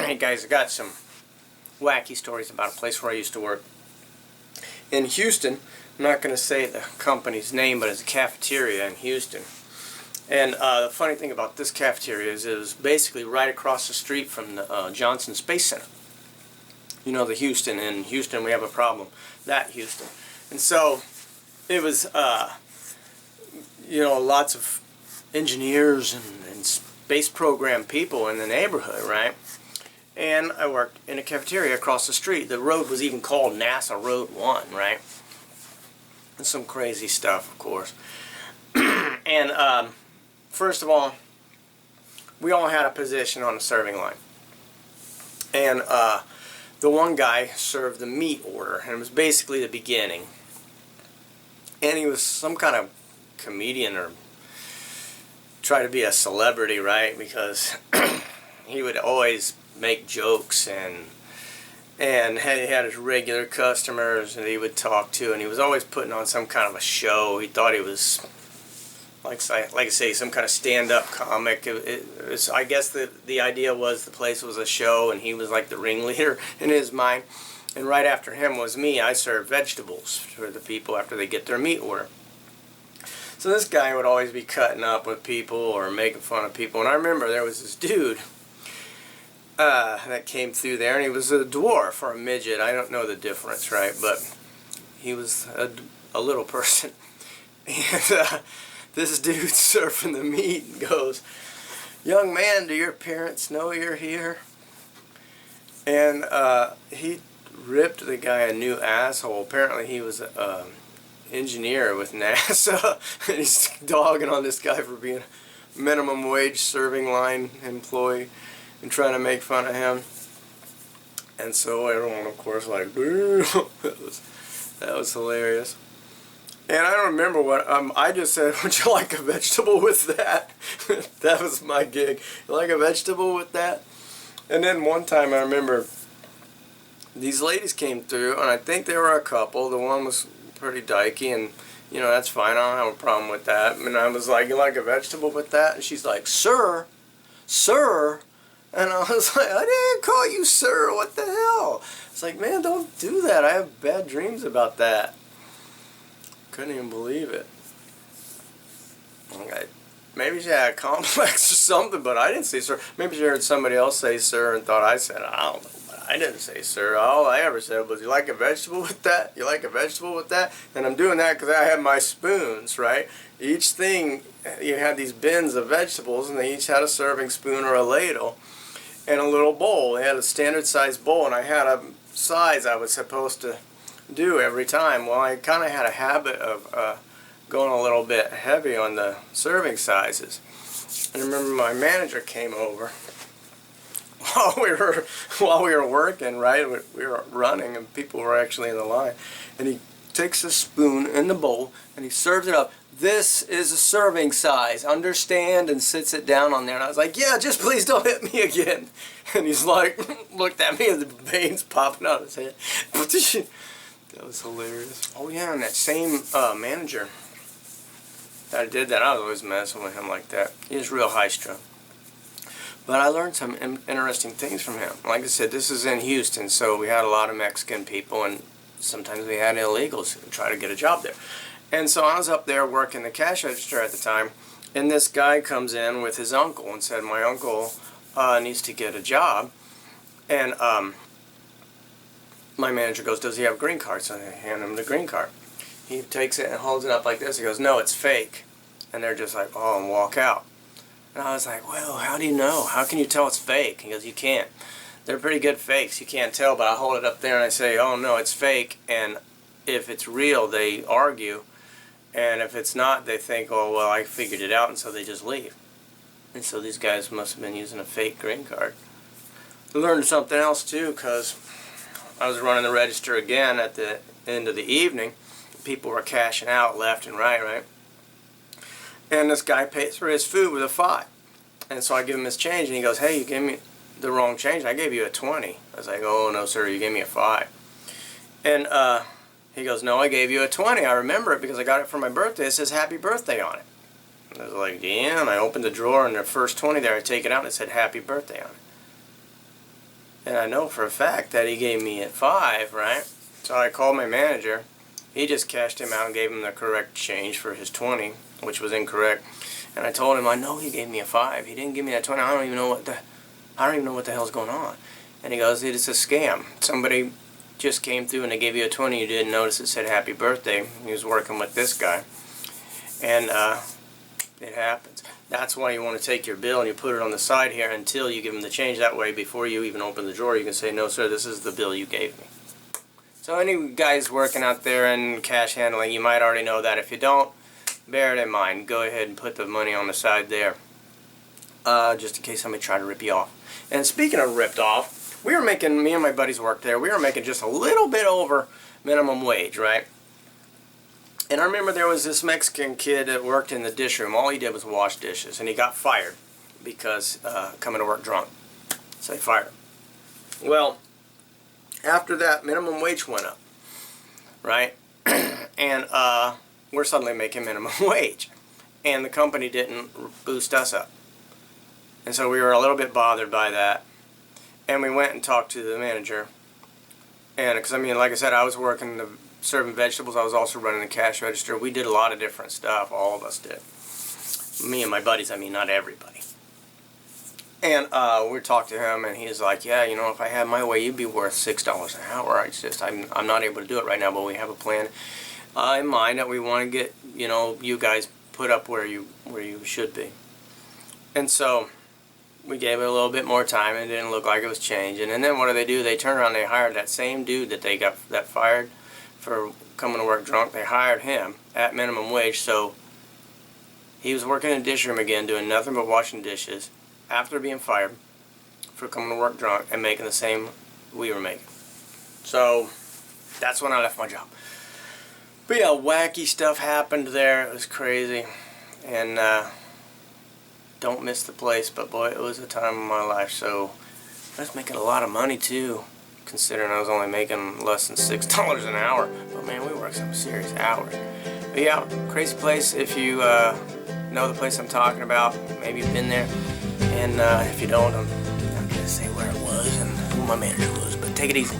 Hey guys, I got some wacky stories about a place where I used to work in Houston. I'm not going to say the company's name, but it's a cafeteria in Houston. And the funny thing about this cafeteria is it was basically right across the street from the Johnson Space Center. You know, the Houston. In Houston we have a problem. That Houston. And so it was, you know, lots of engineers and space program people in the neighborhood, right? And I worked in a cafeteria across the street. The road was even called NASA Road 1, right? And some crazy stuff, of course. And first of all, we all had a position on the serving line. And the one guy served the meat order, and it was basically the beginning. And he was some kind of comedian or try to be a celebrity, right? Because he would always make jokes and he had his regular customers that he would talk to, and he was always putting on some kind of a show. He thought he was like I say, some kind of stand-up comic. I guess the idea was the place was a show and he was like the ringleader in his mind. And right after him was me. I served vegetables for the people after they get their meat order. So this guy would always be cutting up with people or making fun of people. And I remember there was this dude that came through there, and he was a dwarf or a midget. I don't know the difference, right? But he was a little person. And this dude surfing the meat and goes, "Young man, do your parents know you're here?" And he ripped the guy a new asshole. Apparently he was an engineer with NASA, and he's dogging on this guy for being a minimum wage serving line employee and trying to make fun of him. And so everyone, of course, like, that was hilarious. And I don't remember what, I just said, "Would you like a vegetable with that?" That was my gig. "You like a vegetable with that?" And then one time I remember these ladies came through, and I think they were a couple. The one was pretty dykey, and you know, that's fine. I don't have a problem with that. And I was like, "You like a vegetable with that?" And she's like, "Sir, sir." And I was like, "I didn't call you sir. What the hell?" It's like, man, don't do that. I have bad dreams about that. Couldn't even believe it. Maybe she had a complex or something, but I didn't say sir. Maybe she heard somebody else say sir and thought I said it. I don't know, but I didn't say sir. All I ever said was, "You like a vegetable with that? You like a vegetable with that?" And I'm doing that because I have my spoons, right? Each thing, you had these bins of vegetables, and they each had a serving spoon or a ladle and a little bowl. They had a standard size bowl, and I had a size I was supposed to do every time. Well, I kind of had a habit of going a little bit heavy on the serving sizes. And I remember my manager came over while we were working, right? We were running and people were actually in the line. And he takes a spoon in the bowl and he serves it up. "This is a serving size, understand?" and sits it down on there. And I was like, "Yeah, just please don't hit me again." And he's like, looked at me and the veins popping out of his head. That was hilarious. Oh yeah, and that same manager that I did that, I was always messing with him like that. He was real high-strung. But I learned some interesting things from him. Like I said, this is in Houston, so we had a lot of Mexican people, and sometimes we had illegals who try to get a job there. And so I was up there working the cash register at the time, and this guy comes in with his uncle and said, "My uncle needs to get a job." And my manager goes, "Does he have a green card?" So I hand him the green card. He takes it and holds it up like this. He goes, "No, it's fake." And they're just like, "Oh," and walk out. And I was like, "Well, how do you know? How can you tell it's fake?" He goes, "You can't. They're pretty good fakes. You can't tell." But I hold it up there and I say, "Oh, no, it's fake." And if it's real, they argue. And if it's not, they think, "Oh, well, I figured it out," and so they just leave. And so these guys must have been using a fake green card. I learned something else, too, because I was running the register again at the end of the evening. People were cashing out left and right? And this guy pays for his food with a 5. And so I give him his change, and he goes, "Hey, you gave me the wrong change. I gave you a 20. I was like, "Oh, no, sir, you gave me a 5. And he goes, "No, I gave you a 20. I remember it because I got it for my birthday. It says happy birthday on it." And I was like, "Yeah," and I opened the drawer, and the first 20 there, I take it out, and it said happy birthday on it. And I know for a fact that he gave me a 5, right? So I called my manager. He just cashed him out and gave him the correct change for his 20, which was incorrect. And I told him, I know he gave me a 5. He didn't give me that 20. I don't even know what the hell's going on. And he goes, it's a scam. Somebody just came through and they gave you a 20. You didn't notice it said happy birthday. He was working with this guy. And it happens. That's why you want to take your bill and you put it on the side here until you give him the change. That way, before you even open the drawer, you can say, no, sir, this is the bill you gave me. So any guys working out there in cash handling, you might already know that. If you don't, bear it in mind. Go ahead and put the money on the side there, just in case somebody tried to rip you off. And speaking of ripped off, we were making, me and my buddies worked there, we were making just a little bit over minimum wage, right? And I remember there was this Mexican kid that worked in the dish room. All he did was wash dishes, and he got fired because coming to work drunk. So they fired him. Well, after that, minimum wage went up, right? And we're suddenly making minimum wage, and the company didn't boost us up. And so we were a little bit bothered by that, and we went and talked to the manager. And because, I mean, like I said, I was working serving vegetables. I was also running the cash register. We did a lot of different stuff. All of us did. Me and my buddies, I mean, not everybody. And we talked to him, and he's like, yeah, you know, if I had my way, you'd be worth $6 an hour. It's just, I'm not able to do it right now, but we have a plan in mind that we want to get, you know, you guys put up where you should be. And so we gave it a little bit more time, and it didn't look like it was changing. And then what do? They turned around and they hired that same dude that they got that fired for coming to work drunk. They hired him at minimum wage, so he was working in the dish room again, doing nothing but washing dishes after being fired for coming to work drunk and making the same we were making. So that's when I left my job. But yeah, wacky stuff happened there. It was crazy, and don't miss the place. But boy, it was a time of my life. So I was making a lot of money too, considering I was only making less than $6 an hour. But man, we worked some serious hours. But yeah, crazy place. If you know the place I'm talking about, maybe you've been there. And if you don't, I'm not going to say where it was and who my manager was. But take it easy.